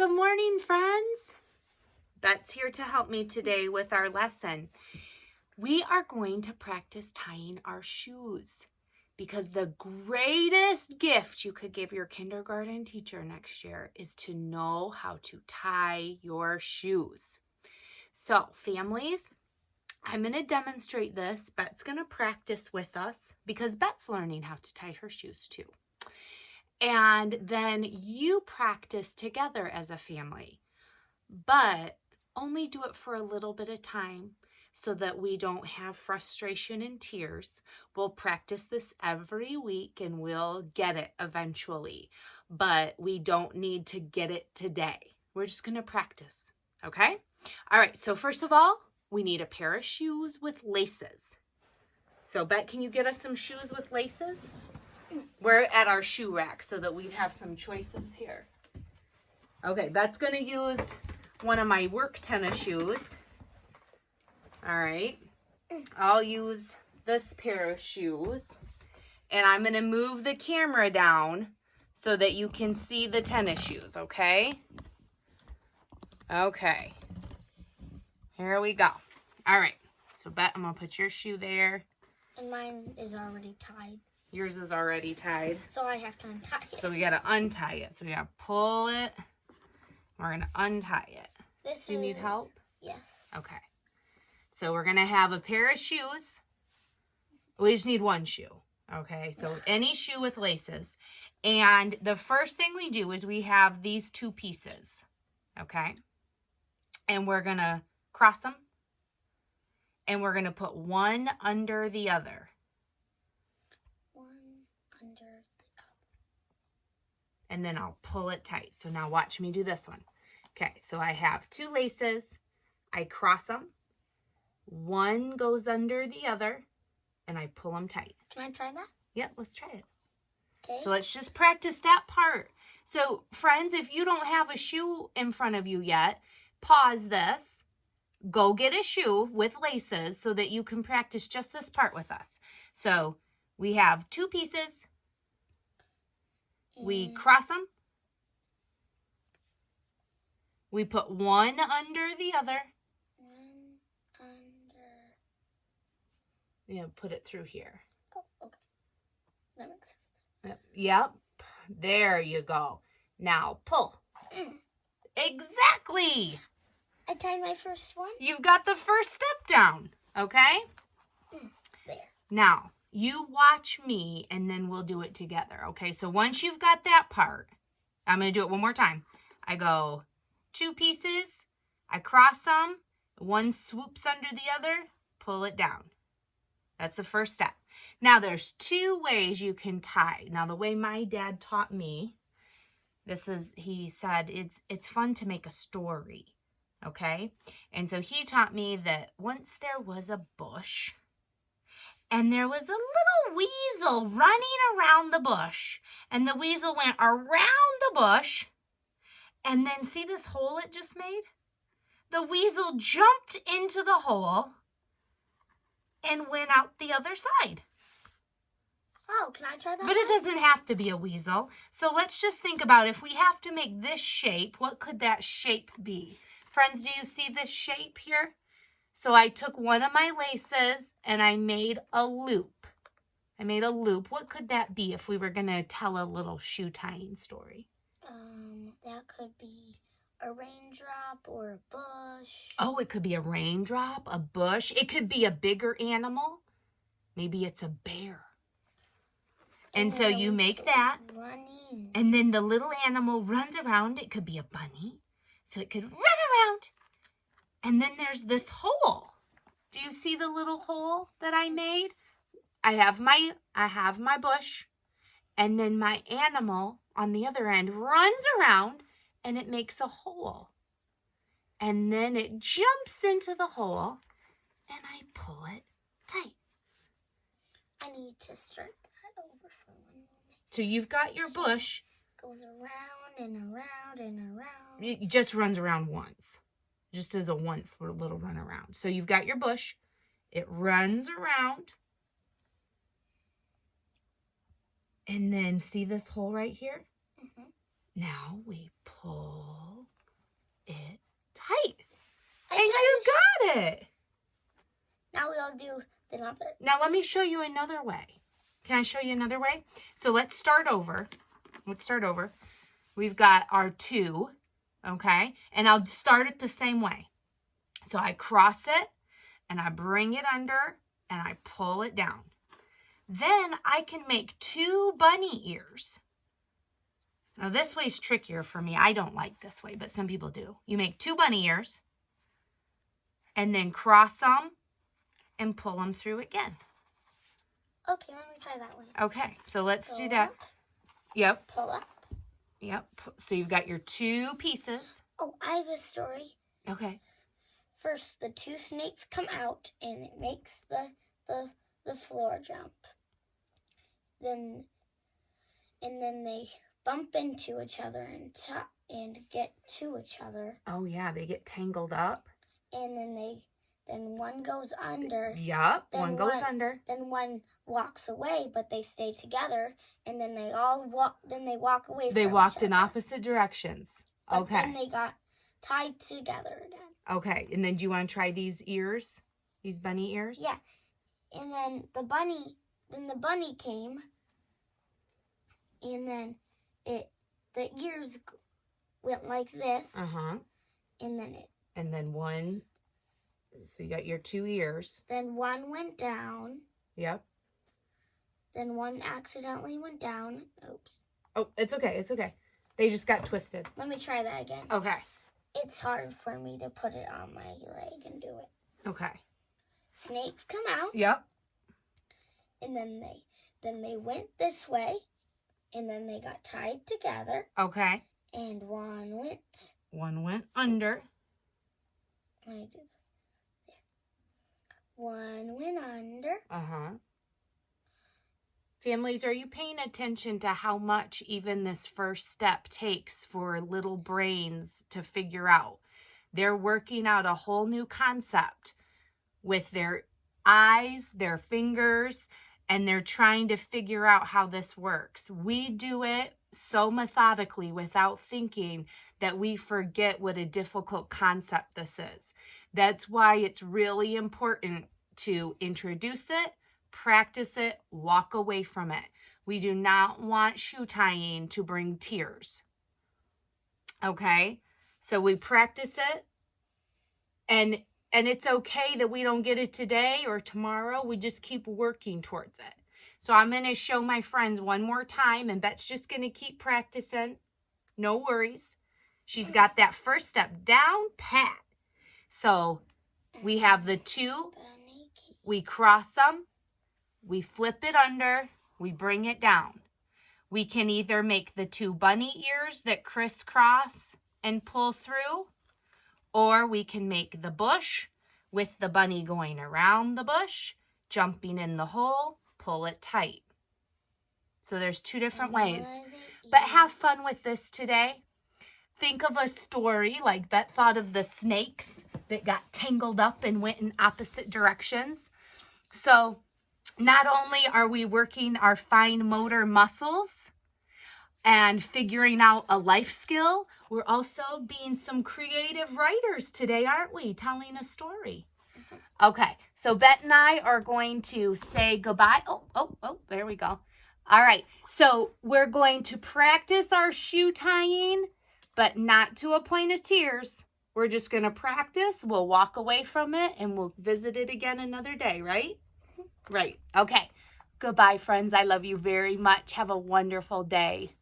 Good morning, friends. Bet's here to help me today with our lesson. We are going to practice tying our shoes because the greatest gift you could give your kindergarten teacher next year is to know how to tie your shoes. So, families, I'm going to demonstrate this. Bet's going to practice with us because Bet's learning how to tie her shoes too. And then you practice together as a family, but only do it for a little bit of time so that we don't have frustration and tears. We'll practice this every week and we'll get it eventually, but we don't need to get it today. We're just going to practice, okay? All right, so first of all, we need a pair of shoes with laces. So, Bet, can you get us some shoes with laces? We're at our shoe rack so that we have some choices here. Okay, Bet's going to use one of my work tennis shoes. All right. I'll use this pair of shoes. And I'm going to move the camera down so that you can see the tennis shoes, okay? Okay. Here we go. All right. So, Bet, I'm going to put your shoe there. And mine is already tied. Yours is already tied. So I have to untie it. So we got to untie it. So we got to pull it. We're going to untie it. Do you need help? Yes. Okay. So we're going to have a pair of shoes. We just need one shoe. Okay. So any shoe with laces. And the first thing we do is we have these two pieces. Okay. And we're going to cross them. And we're going to put one under the other. And then I'll pull it tight. So now watch me do this one. Okay, so I have two laces. I cross them. One goes under the other, and I pull them tight. Can I try that? Yep, let's try it. Okay. So let's just practice that part. So friends, if you don't have a shoe in front of you yet, pause this. Go get a shoe with laces so that you can practice just this part with us. So we have two pieces. We cross them. We put one under the other. One under. Yeah, put it through here. Oh, okay. That makes sense. Yep. There you go. Now pull. Exactly. I tied my first one. You've got the first step down. Okay? There. Now, you watch me and then we'll do it together. Okay, so once you've got that part, I'm going to do it one more time. I go two pieces, I cross them, one swoops under the other, pull it down. That's the first step. Now there's two ways you can tie. Now the way my dad taught me, he said it's fun to make a story. Okay, and so he taught me that once there was a bush. And there was a little weasel running around the bush. And the weasel went around the bush. And then see this hole it just made? The weasel jumped into the hole and went out the other side. Oh, can I try that? But it doesn't have to be a weasel. So let's just think about if we have to make this shape, what could that shape be? Friends, do you see this shape here? So I took one of my laces and I made a loop. What could that be if we were going to tell a little shoe tying story? That could be a raindrop or a bush. Oh, it could be a raindrop, a bush. It could be a bigger animal. Maybe it's a bear. And so you make that. Running. And then the little animal runs around. It could be a bunny. So it could run around. And then there's this hole. Do you see the little hole that I made? I have my bush, and then my animal on the other end runs around and it makes a hole. And then it jumps into the hole and I pull it tight. I need to start that over for one moment. So you've got your bush. Goes around and around and around. It just runs around once. Just as a once little run around. So you've got your bush. It runs around. And then see this hole right here? Mm-hmm. Now we pull it. Now we'll do the other. Now let me show you another way. Can I show you another way? So let's start over. We've got our 2, okay? And I'll start it the same way. So I cross it, and I bring it under, and I pull it down. Then I can make 2 bunny ears. Now this way's trickier for me. I don't like this way, but some people do. You make 2 bunny ears, and then cross them, and pull them through again. Okay, let me try that way. Okay, so let's do Pull that. up, Yep, pull up. yep. So you've got your 2 pieces. Oh, I have a story. Okay. First, the 2 snakes come out, and it makes the floor jump. Then they bump into each other and get to each other. Oh yeah, they get tangled up. And then one goes under. Yep, Then one goes under. Then one walks away, but they stay together. And then they all walk. Then they walk away. They from walked each in other. opposite directions. But Okay. Then they got tied together again. Okay, and then do you want to try these ears? These bunny ears? Yeah. And then the bunny came, and then the ears went like this, Uh-huh. and And then one, so you got your 2 ears. then one went down, Yep. then one accidentally went down. Oops. Oh, it's okay, it's okay. They just got twisted. Let me try that again. Okay. It's hard for me to put it on my leg and do it. Okay. Snakes come out, Yep. and then they went this way, and then they got tied together, Okay. and one went. One went under. Let me do this. There. One went under. Uh-huh. Families, are you paying attention to how much even this first step takes for little brains to figure out? They're working out a whole new concept with their eyes, their fingers, and they're trying to figure out how this works. We do it so methodically without thinking that we forget what a difficult concept this is. That's why it's really important to introduce it, practice it, walk away from it. We do not want shoe tying to bring tears. Okay? So we practice it, and it's okay that we don't get it today or tomorrow. We just keep working towards it. So I'm going to show my friends one more time, and Bet's just going to keep practicing. No worries. She's got that first step down pat. So we have the 2. We cross them. We flip it under. We bring it down. We can either make the 2 bunny ears that crisscross and pull through, or we can make the bush with the bunny going around the bush, jumping in the hole, pull it tight. So there's 2 different ways. But have fun with this today. Think of a story like Bet thought of the snakes that got tangled up and went in opposite directions. So not only are we working our fine motor muscles and figuring out a life skill, we're also being some creative writers today, aren't we? Telling a story. Okay, so Bet and I are going to say goodbye. Oh, there we go. All right, so we're going to practice our shoe tying, but not to a point of tears. We're just going to practice. We'll walk away from it, and we'll visit it again another day, right? Right. Okay. Goodbye, friends. I love you very much. Have a wonderful day.